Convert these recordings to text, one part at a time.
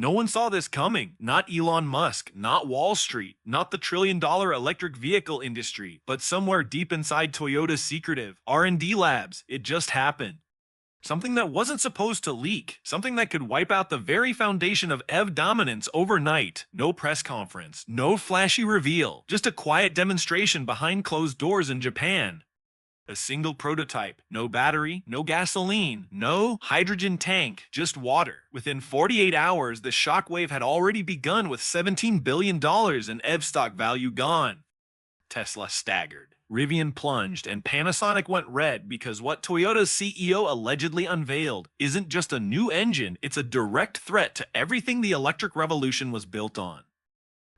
No one saw this coming. Not Elon Musk, not Wall Street, not the trillion-dollar electric vehicle industry, but somewhere deep inside Toyota's secretive R&D labs, it just happened. Something that wasn't supposed to leak, something that could wipe out the very foundation of EV dominance overnight. No press conference, no flashy reveal, just a quiet demonstration behind closed doors in Japan. A single prototype, no battery, no gasoline, no hydrogen tank, just water. Within 48 hours, the shockwave had already begun with $17 billion in EV stock value gone. Tesla staggered. Rivian plunged, and Panasonic went red because what Toyota's CEO allegedly unveiled isn't just a new engine, it's a direct threat to everything the electric revolution was built on.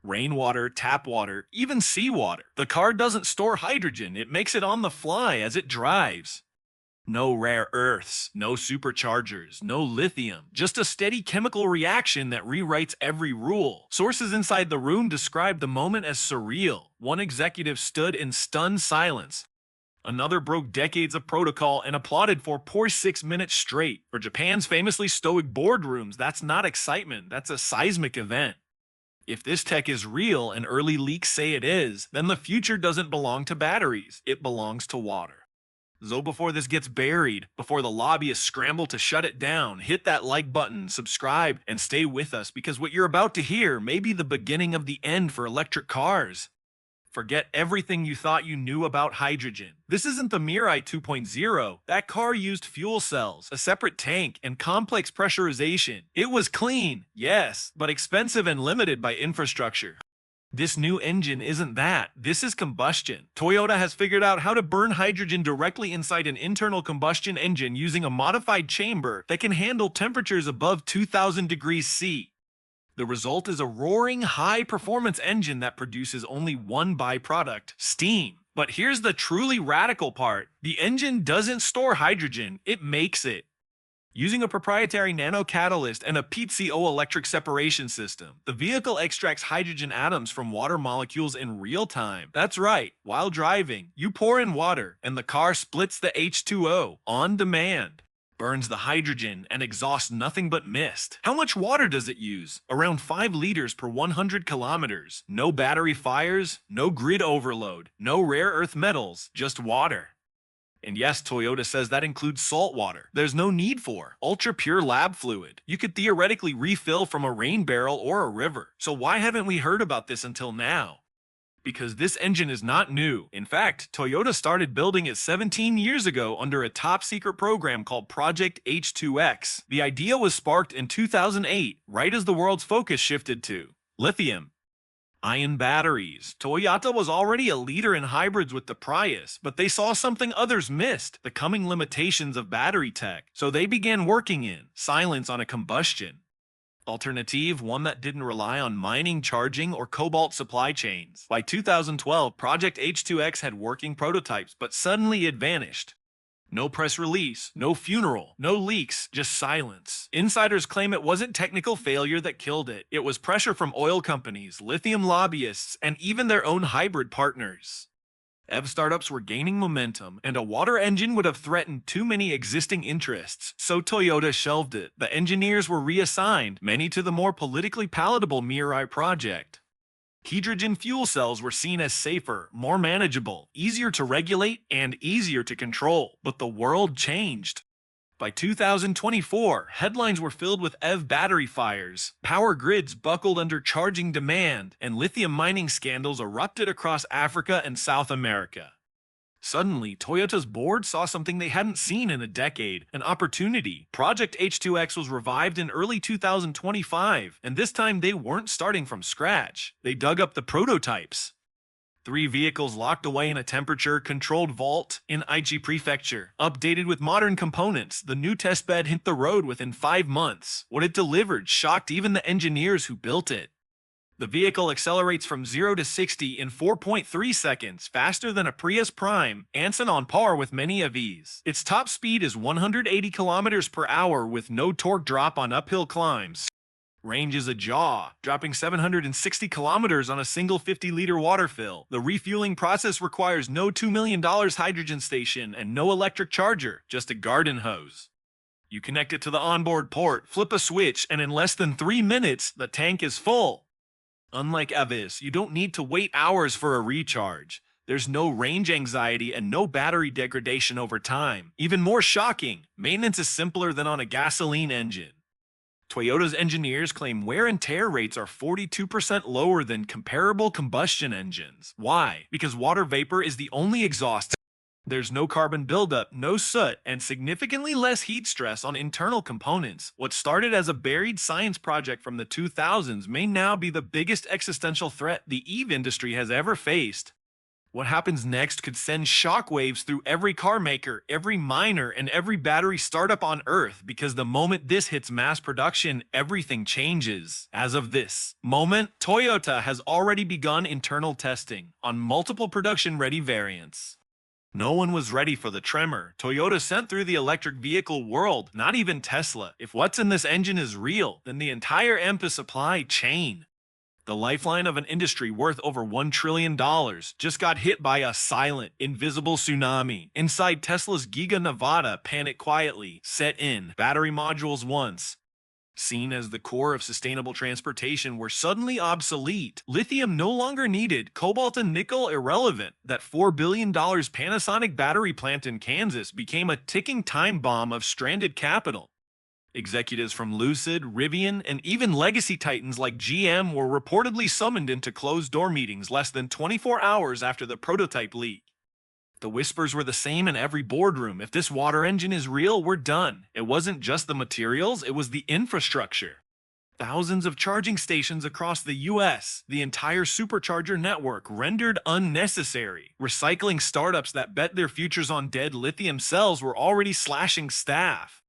Rainwater, tap water, even seawater. The car doesn't store hydrogen, it makes it on the fly as it drives. No rare earths, no superchargers, no lithium, just a steady chemical reaction that rewrites every rule. Sources inside the room described the moment as surreal. One executive stood in stunned silence. Another broke decades of protocol and applauded for poor 6 minutes straight. For Japan's famously stoic boardrooms, that's not excitement, that's a seismic event. If this tech is real and early leaks say it is, then the future doesn't belong to batteries, it belongs to water. So before this gets buried, before the lobbyists scramble to shut it down, hit that like button, subscribe, and stay with us because what you're about to hear may be the beginning of the end for electric cars. Forget everything you thought you knew about hydrogen. This isn't the Mirai 2.0. That car used fuel cells, a separate tank, and complex pressurization. It was clean, yes, but expensive and limited by infrastructure. This new engine isn't that. This is combustion. Toyota has figured out how to burn hydrogen directly inside an internal combustion engine using a modified chamber that can handle temperatures above 2000 degrees C. The result is a roaring, high-performance engine that produces only one byproduct, steam. But here's the truly radical part. The engine doesn't store hydrogen, it makes it. Using a proprietary nanocatalyst and a piezo electric separation system, the vehicle extracts hydrogen atoms from water molecules in real time. That's right, while driving, you pour in water, and the car splits the H2O on demand. Burns the hydrogen and exhausts nothing but mist. How much water does it use? Around 5 liters per 100 kilometers. No battery fires, no grid overload, no rare earth metals, just water. And yes, Toyota says that includes salt water. There's no need for ultra-pure lab fluid. You could theoretically refill from a rain barrel or a river. So why haven't we heard about this until now? Because this engine is not new. In fact, Toyota started building it 17 years ago under a top-secret program called Project H2X. The idea was sparked in 2008, right as the world's focus shifted to lithium. Ion batteries. Toyota was already a leader in hybrids with the Prius, but they saw something others missed, the coming limitations of battery tech. So they began working in silence on a combustion alternative, one that didn't rely on mining, charging, or cobalt supply chains. By 2012, Project H2X had working prototypes, but suddenly it vanished. No press release, no funeral, no leaks, just silence. Insiders claim it wasn't technical failure that killed it. It was pressure from oil companies, lithium lobbyists, and even their own hybrid partners. EV startups were gaining momentum, and a water engine would have threatened too many existing interests, so Toyota shelved it. The engineers were reassigned, many to the more politically palatable Mirai project. Hydrogen fuel cells were seen as safer, more manageable, easier to regulate, and easier to control. But the world changed. By 2024, headlines were filled with EV battery fires, power grids buckled under charging demand, and lithium mining scandals erupted across Africa and South America. Suddenly, Toyota's board saw something they hadn't seen in a decade, an opportunity. Project H2X was revived in early 2025, and this time they weren't starting from scratch. They dug up the prototypes. 3 vehicles locked away in a temperature-controlled vault in Aichi Prefecture. Updated with modern components, the new testbed hit the road within 5 months. What it delivered shocked even the engineers who built it. The vehicle accelerates from 0 to 60 in 4.3 seconds, faster than a Prius Prime, and on par with many of these. Its top speed is 180 kilometers per hour with no torque drop on uphill climbs. Range is a jaw, dropping 760 kilometers on a single 50-liter water fill. The refueling process requires no $2 million hydrogen station and no electric charger, just a garden hose. You connect it to the onboard port, flip a switch, and in less than 3 minutes, the tank is full. Unlike Evis, you don't need to wait hours for a recharge. There's no range anxiety and no battery degradation over time. Even more shocking, maintenance is simpler than on a gasoline engine. Toyota's engineers claim wear and tear rates are 42% lower than comparable combustion engines. Why? Because water vapor is the only exhaust. There's no carbon buildup, no soot, and significantly less heat stress on internal components. What started as a buried science project from the 2000s may now be the biggest existential threat the EV industry has ever faced. What happens next could send shockwaves through every car maker, every miner, and every battery startup on Earth, because the moment this hits mass production, everything changes. As of this moment, Toyota has already begun internal testing on multiple production-ready variants. No one was ready for the tremor Toyota sent through the electric vehicle world, not even Tesla. If what's in this engine is real, then the entire EMPA supply chain, the lifeline of an industry worth over $1 trillion, just got hit by a silent, invisible tsunami. Inside Tesla's Giga Nevada, panic quietly set in. Battery modules once seen as the core of sustainable transportation were suddenly obsolete. Lithium no longer needed, cobalt and nickel irrelevant. That $4 billion Panasonic battery plant in Kansas became a ticking time bomb of stranded capital. Executives from Lucid, Rivian, and even legacy titans like GM were reportedly summoned into closed-door meetings less than 24 hours after the prototype leak. The whispers were the same in every boardroom. If this water engine is real, we're done. It wasn't just the materials, it was the infrastructure. Thousands of charging stations across the US, the entire supercharger network rendered unnecessary. Recycling startups that bet their futures on dead lithium cells were already slashing staff.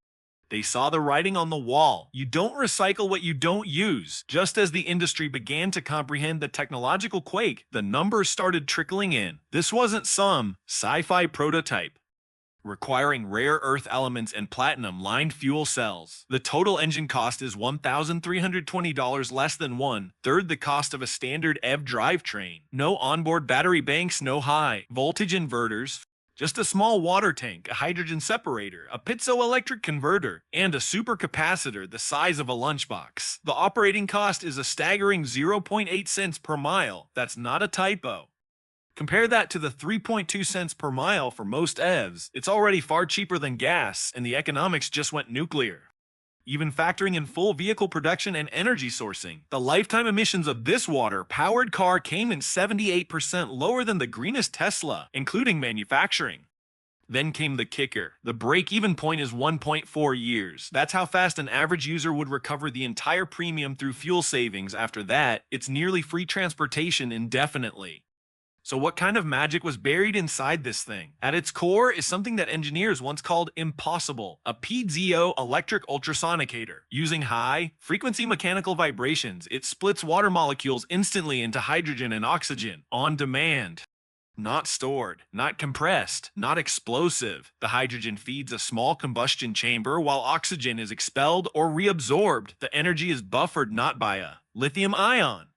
They saw the writing on the wall. You don't recycle what you don't use. Just as the industry began to comprehend the technological quake, the numbers started trickling in. This wasn't some sci-fi prototype requiring rare earth elements and platinum-lined fuel cells. The total engine cost is $1,320, less than one-third the cost of a standard EV drivetrain. No onboard battery banks, no high-voltage inverters. Just a small water tank, a hydrogen separator, a piezoelectric converter, and a supercapacitor the size of a lunchbox. The operating cost is a staggering 0.8 cents per mile. That's not a typo. Compare that to the 3.2 cents per mile for most EVs. It's already far cheaper than gas, and the economics just went nuclear. Even factoring in full vehicle production and energy sourcing, the lifetime emissions of this water-powered car came in 78% lower than the greenest Tesla, including manufacturing. Then came the kicker. The break-even point is 1.4 years. That's how fast an average user would recover the entire premium through fuel savings. After that, it's nearly free transportation indefinitely. So what kind of magic was buried inside this thing? At its core is something that engineers once called impossible, a piezo electric ultrasonicator. Using high-frequency mechanical vibrations, it splits water molecules instantly into hydrogen and oxygen, on demand. Not stored, not compressed, not explosive. The hydrogen feeds a small combustion chamber while oxygen is expelled or reabsorbed. The energy is buffered not by a lithium ion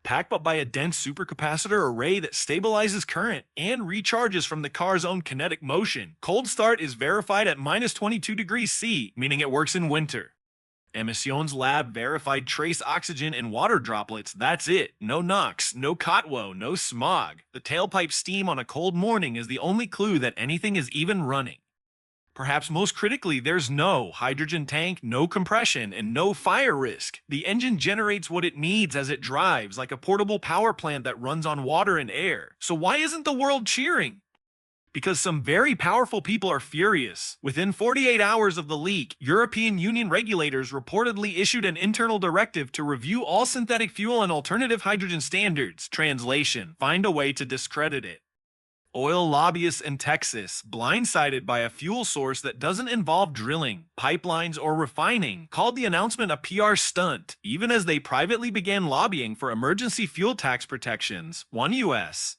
packed, but by a dense supercapacitor array that stabilizes current and recharges from the car's own kinetic motion. Cold start is verified at minus 22 degrees C, meaning it works in winter. Emissions Lab verified trace oxygen in water droplets. That's it. No NOx, no COTWO, no smog. The tailpipe steam on a cold morning is the only clue that anything is even running. Perhaps most critically, there's no hydrogen tank, no compression, and no fire risk. The engine generates what it needs as it drives, like a portable power plant that runs on water and air. So why isn't the world cheering? Because some very powerful people are furious. Within 48 hours of the leak, European Union regulators reportedly issued an internal directive to review all synthetic fuel and alternative hydrogen standards. Translation: find a way to discredit it. Oil lobbyists in Texas, blindsided by a fuel source that doesn't involve drilling, pipelines, or refining, called the announcement a PR stunt, even as they privately began lobbying for emergency fuel tax protections. One U.S.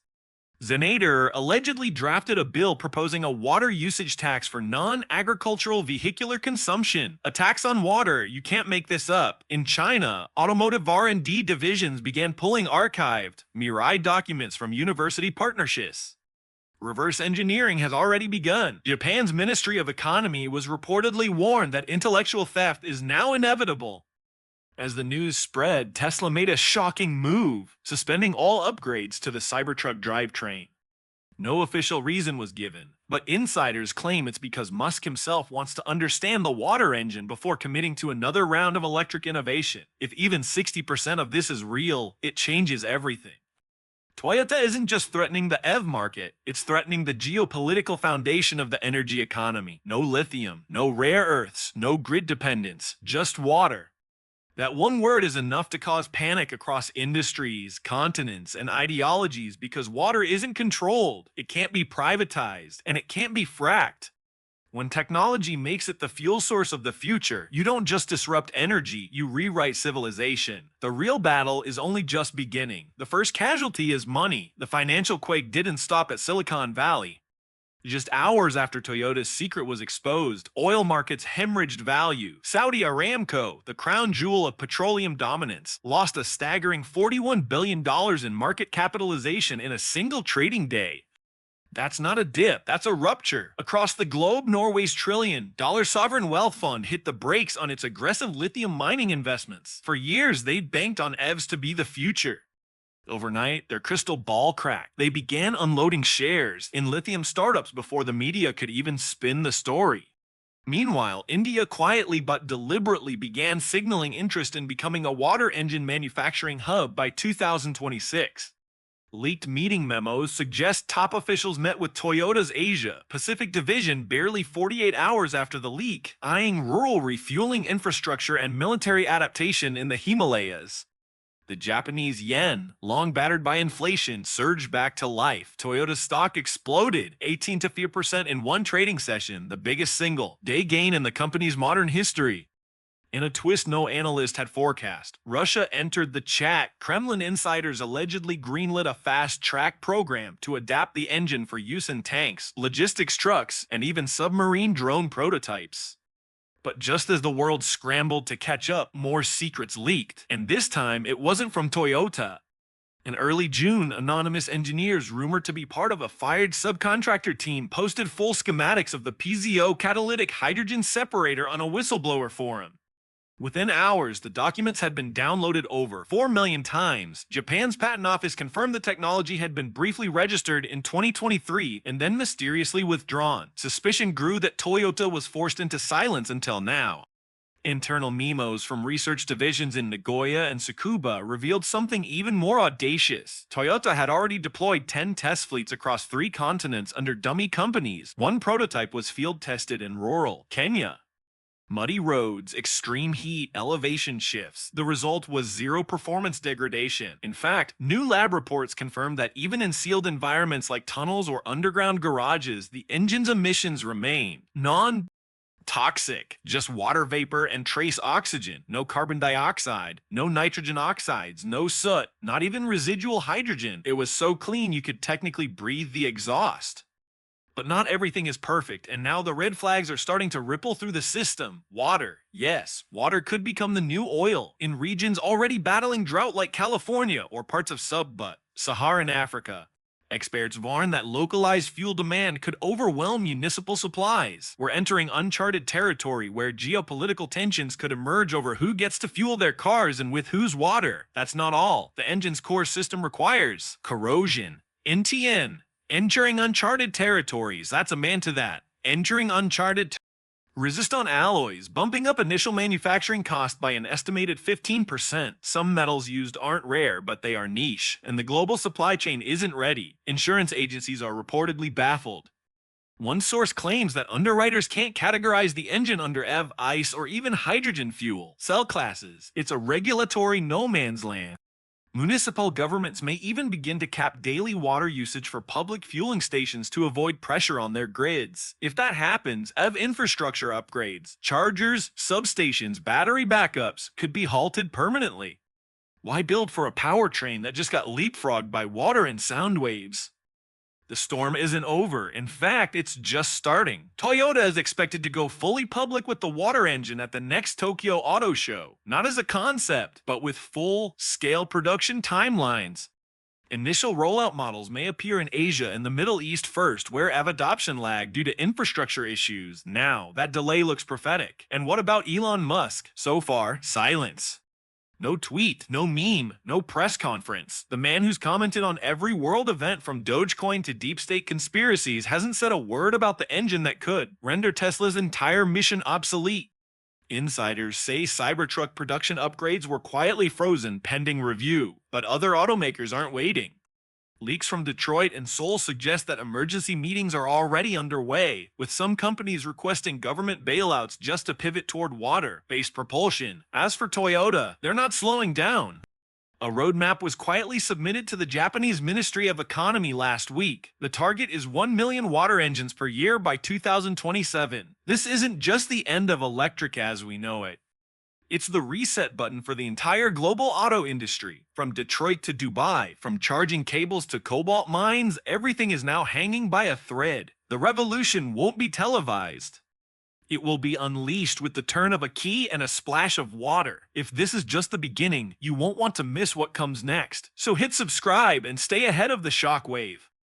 senator allegedly drafted a bill proposing a water usage tax for non-agricultural vehicular consumption. A tax on water, you can't make this up. In China, automotive R&D divisions began pulling archived Mirai documents from university partnerships. Reverse engineering has already begun. Japan's Ministry of Economy was reportedly warned that intellectual theft is now inevitable. As the news spread, Tesla made a shocking move, suspending all upgrades to the Cybertruck drivetrain. No official reason was given, but insiders claim it's because Musk himself wants to understand the water engine before committing to another round of electric innovation. If even 60% of this is real, it changes everything. Toyota isn't just threatening the EV market, it's threatening the geopolitical foundation of the energy economy. No lithium, no rare earths, no grid dependence, just water. That one word is enough to cause panic across industries, continents, and ideologies because water isn't controlled, it can't be privatized, and it can't be fracked. When technology makes it the fuel source of the future, you don't just disrupt energy, you rewrite civilization. The real battle is only just beginning. The first casualty is money. The financial quake didn't stop at Silicon Valley. Just hours after Toyota's secret was exposed, oil markets hemorrhaged value. Saudi Aramco, the crown jewel of petroleum dominance, lost a staggering $41 billion in market capitalization in a single trading day. That's not a dip, that's a rupture. Across the globe, Norway's trillion-dollar sovereign wealth fund hit the brakes on its aggressive lithium mining investments. For years, they'd banked on EVs to be the future. Overnight, their crystal ball cracked. They began unloading shares in lithium startups before the media could even spin the story. Meanwhile, India quietly but deliberately began signaling interest in becoming a water engine manufacturing hub by 2026. Leaked meeting memos suggest top officials met with Toyota's Asia Pacific division barely 48 hours after the leak, eyeing rural refueling infrastructure and military adaptation in the Himalayas. The Japanese yen, long battered by inflation, surged back to life. Toyota's stock exploded 18% in one trading session, the biggest single-day gain in the company's modern history. In a twist no analyst had forecast, Russia entered the chat. Kremlin insiders allegedly greenlit a fast-track program to adapt the engine for use in tanks, logistics trucks, and even submarine drone prototypes. But just as the world scrambled to catch up, more secrets leaked, and this time it wasn't from Toyota. In early June, anonymous engineers rumored to be part of a fired subcontractor team posted full schematics of the PZO catalytic hydrogen separator on a whistleblower forum. Within hours, the documents had been downloaded over 4 million times. Japan's patent office confirmed the technology had been briefly registered in 2023 and then mysteriously withdrawn. Suspicion grew that Toyota was forced into silence until now. Internal memos from research divisions in Nagoya and Tsukuba revealed something even more audacious. Toyota had already deployed 10 test fleets across 3 continents under dummy companies. One prototype was field tested in rural Kenya. Muddy roads, extreme heat, elevation shifts. The result was zero performance degradation. In fact, new lab reports confirmed that even in sealed environments like tunnels or underground garages, the engine's emissions remain non-toxic. Just water vapor and trace oxygen. No carbon dioxide, no nitrogen oxides, no soot, not even residual hydrogen. It was so clean you could technically breathe the exhaust. But not everything is perfect, and now the red flags are starting to ripple through the system. Water. Yes, water could become the new oil in regions already battling drought like California or parts of sub-Saharan Africa. Experts warn that localized fuel demand could overwhelm municipal supplies. We're entering uncharted territory where geopolitical tensions could emerge over who gets to fuel their cars and with whose water. That's not all. The engine's core system requires corrosion, NTN, entering uncharted territories. That's a man to that. Entering uncharted resistant alloys, bumping up initial manufacturing cost by an estimated 15%. Some metals used aren't rare, but they are niche, and the global supply chain isn't ready. Insurance agencies are reportedly baffled. One source claims that underwriters can't categorize the engine under EV, ICE, or even hydrogen fuel cell classes. It's a regulatory no man's land. Municipal governments may even begin to cap daily water usage for public fueling stations to avoid pressure on their grids. If that happens, EV infrastructure upgrades, chargers, substations, battery backups could be halted permanently. Why build for a powertrain that just got leapfrogged by water and sound waves? The storm isn't over. In fact, it's just starting. Toyota is expected to go fully public with the water engine at the next Tokyo Auto Show. Not as a concept, but with full-scale production timelines. Initial rollout models may appear in Asia and the Middle East first, where adoption lagged due to infrastructure issues. Now, that delay looks prophetic. And what about Elon Musk? So far, silence. No tweet, no meme, no press conference. The man who's commented on every world event from Dogecoin to deep state conspiracies hasn't said a word about the engine that could render Tesla's entire mission obsolete. Insiders say Cybertruck production upgrades were quietly frozen pending review, but other automakers aren't waiting. Leaks from Detroit and Seoul suggest that emergency meetings are already underway, with some companies requesting government bailouts just to pivot toward water-based propulsion. As for Toyota, they're not slowing down. A roadmap was quietly submitted to the Japanese Ministry of Economy last week. The target is 1 million water engines per year by 2027. This isn't just the end of electric as we know it. It's the reset button for the entire global auto industry. From Detroit to Dubai, from charging cables to cobalt mines, everything is now hanging by a thread. The revolution won't be televised. It will be unleashed with the turn of a key and a splash of water. If this is just the beginning, you won't want to miss what comes next. So hit subscribe and stay ahead of the shockwave.